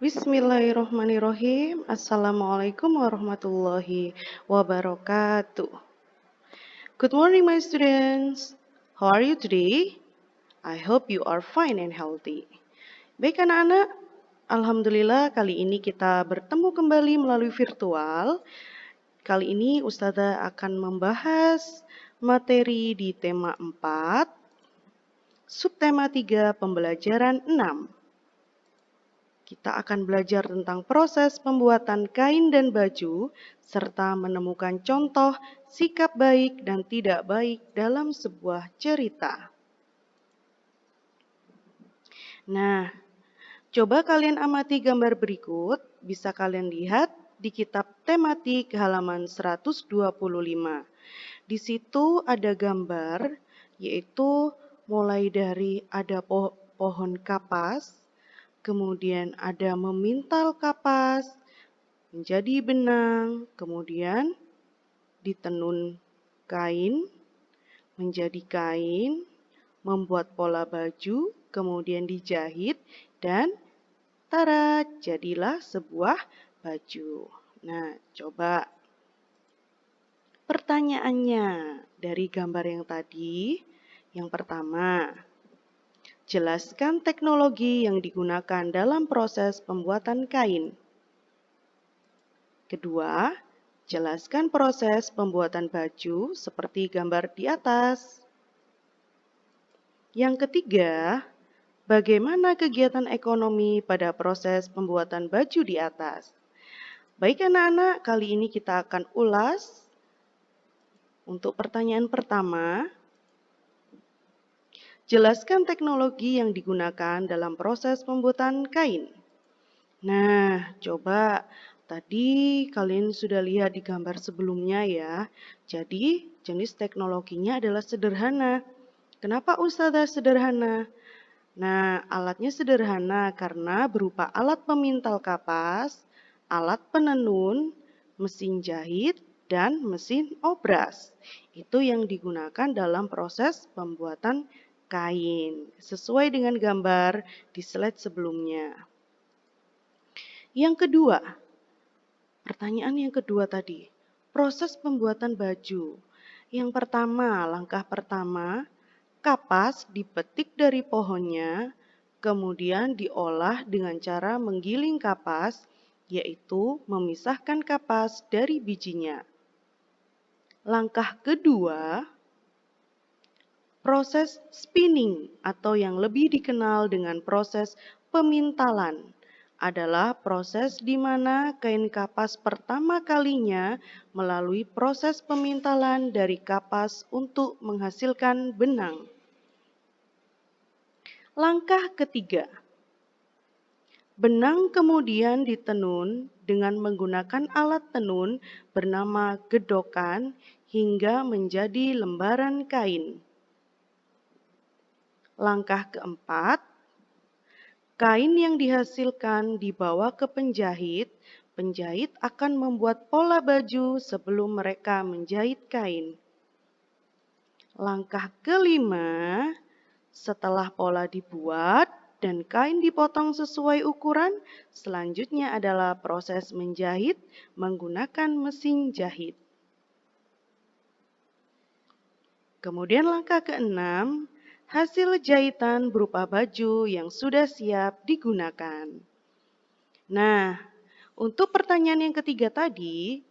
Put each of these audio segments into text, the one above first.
Bismillahirrohmanirrohim. Assalamualaikum warahmatullahi wabarakatuh. Good morning, my students. How are you today? I hope you are fine and healthy. Baik anak-anak, Alhamdulillah kali ini kita bertemu kembali melalui virtual. Kali ini Ustazah akan membahas materi di tema 4, subtema 3, pembelajaran 6. Kita akan belajar tentang proses pembuatan kain dan baju, serta menemukan contoh sikap baik dan tidak baik dalam sebuah cerita. Nah, coba kalian amati gambar berikut, bisa kalian lihat di kitab tematik halaman 125. Di situ ada gambar, yaitu mulai dari ada pohon kapas, kemudian ada memintal kapas menjadi benang, kemudian ditenun kain menjadi kain, membuat pola baju, kemudian dijahit, dan tara, jadilah sebuah baju. Nah, coba pertanyaannya dari gambar yang tadi, yang pertama, jelaskan teknologi yang digunakan dalam proses pembuatan kain. Kedua, jelaskan proses pembuatan baju seperti gambar di atas. Yang ketiga, bagaimana kegiatan ekonomi pada proses pembuatan baju di atas? Baik anak-anak, kali ini kita akan ulas. Untuk pertanyaan pertama, jelaskan teknologi yang digunakan dalam proses pembuatan kain. Nah, coba tadi kalian sudah lihat di gambar sebelumnya ya. Jadi, jenis teknologinya adalah sederhana. Kenapa Ustazah sederhana? Nah, alatnya sederhana karena berupa alat pemintal kapas, alat penenun, mesin jahit, dan mesin obras. Itu yang digunakan dalam proses pembuatan kain, sesuai dengan gambar di slide sebelumnya. Yang kedua, pertanyaan yang kedua tadi, proses pembuatan baju. Yang pertama, langkah pertama, kapas dipetik dari pohonnya, kemudian diolah dengan cara menggiling kapas, yaitu memisahkan kapas dari bijinya. Langkah kedua, proses spinning atau yang lebih dikenal dengan proses pemintalan adalah proses di mana kain kapas pertama kalinya melalui proses pemintalan dari kapas untuk menghasilkan benang. Langkah ketiga, benang kemudian ditenun dengan menggunakan alat tenun bernama gedokan hingga menjadi lembaran kain. Langkah keempat, kain yang dihasilkan dibawa ke penjahit. Penjahit akan membuat pola baju sebelum mereka menjahit kain. Langkah kelima, setelah pola dibuat dan kain dipotong sesuai ukuran, selanjutnya adalah proses menjahit menggunakan mesin jahit. Kemudian langkah keenam, hasil jahitan berupa baju yang sudah siap digunakan. Nah, untuk pertanyaan yang ketiga tadi,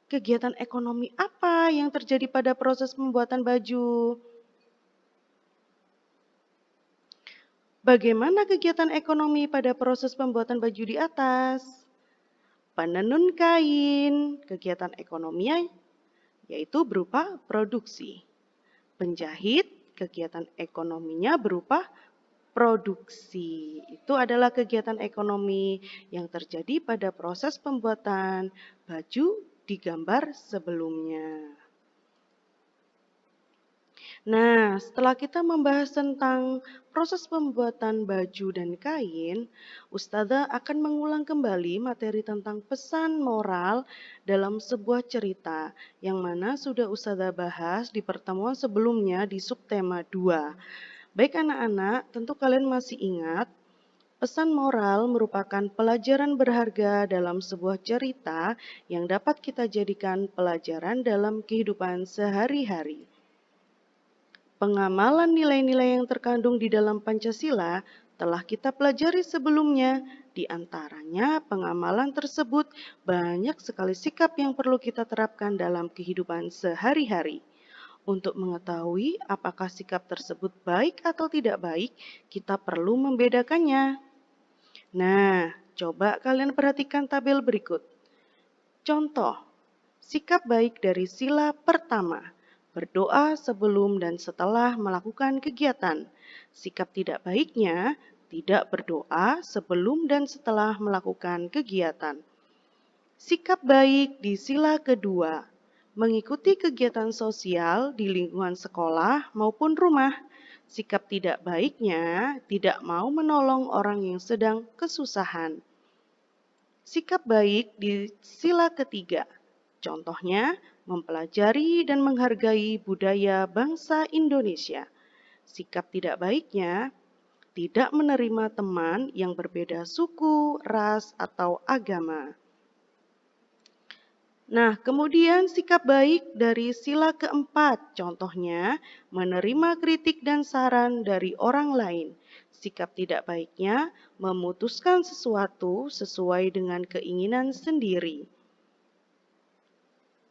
kegiatan ekonomi apa yang terjadi pada proses pembuatan baju? Bagaimana kegiatan ekonomi pada proses pembuatan baju di atas? Penenun kain, kegiatan ekonominya yaitu berupa produksi. Penjahit, kegiatan ekonominya berupa produksi. Itu adalah kegiatan ekonomi yang terjadi pada proses pembuatan baju di gambar sebelumnya. Nah, setelah kita membahas tentang proses pembuatan baju dan kain, Ustazah akan mengulang kembali materi tentang pesan moral dalam sebuah cerita yang mana sudah Ustazah bahas di pertemuan sebelumnya di subtema 2. Baik anak-anak, tentu kalian masih ingat Pesan moral merupakan pelajaran berharga dalam sebuah cerita yang dapat kita jadikan pelajaran dalam kehidupan sehari-hari. Pengamalan nilai-nilai yang terkandung di dalam Pancasila telah kita pelajari sebelumnya. Di antaranya, pengamalan tersebut banyak sekali sikap yang perlu kita terapkan dalam kehidupan sehari-hari. Untuk mengetahui apakah sikap tersebut baik atau tidak baik, kita perlu membedakannya. Nah, coba kalian perhatikan tabel berikut. Contoh, sikap baik dari sila pertama, berdoa sebelum dan setelah melakukan kegiatan. Sikap tidak baiknya, tidak berdoa sebelum dan setelah melakukan kegiatan. Sikap baik di sila kedua, mengikuti kegiatan sosial di lingkungan sekolah maupun rumah. Sikap tidak baiknya, tidak mau menolong orang yang sedang kesusahan. Sikap baik di sila ketiga, contohnya mempelajari dan menghargai budaya bangsa Indonesia. Sikap tidak baiknya, tidak menerima teman yang berbeda suku, ras, atau agama. Nah, kemudian sikap baik dari sila keempat, contohnya menerima kritik dan saran dari orang lain. Sikap tidak baiknya memutuskan sesuatu sesuai dengan keinginan sendiri.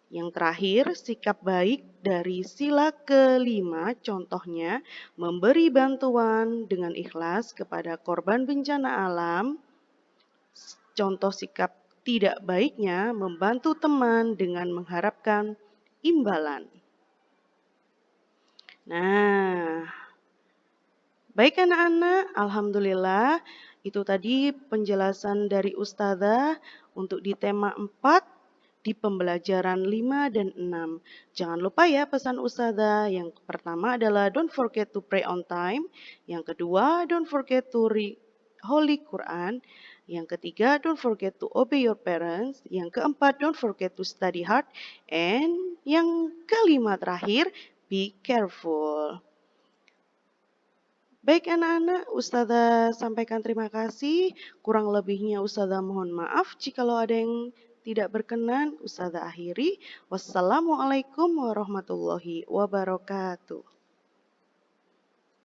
Yang terakhir, sikap baik dari sila kelima, contohnya memberi bantuan dengan ikhlas kepada korban bencana alam. Contoh sikap tidak baiknya membantu teman dengan mengharapkan imbalan. Nah, baik anak-anak, alhamdulillah itu tadi penjelasan dari Ustazah untuk di tema 4 di pembelajaran 5 dan 6. Jangan lupa ya pesan Ustazah. Yang pertama adalah don't forget to pray on time. Yang kedua, don't forget to read Holy Quran. Yang ketiga, don't forget to obey your parents. Yang keempat, don't forget to study hard. And yang kelima terakhir, be careful. Baik anak-anak, Ustazah sampaikan terima kasih. Kurang lebihnya Ustazah mohon maaf. Jikalau ada yang tidak berkenan, Ustazah akhiri. Wassalamualaikum warahmatullahi wabarakatuh.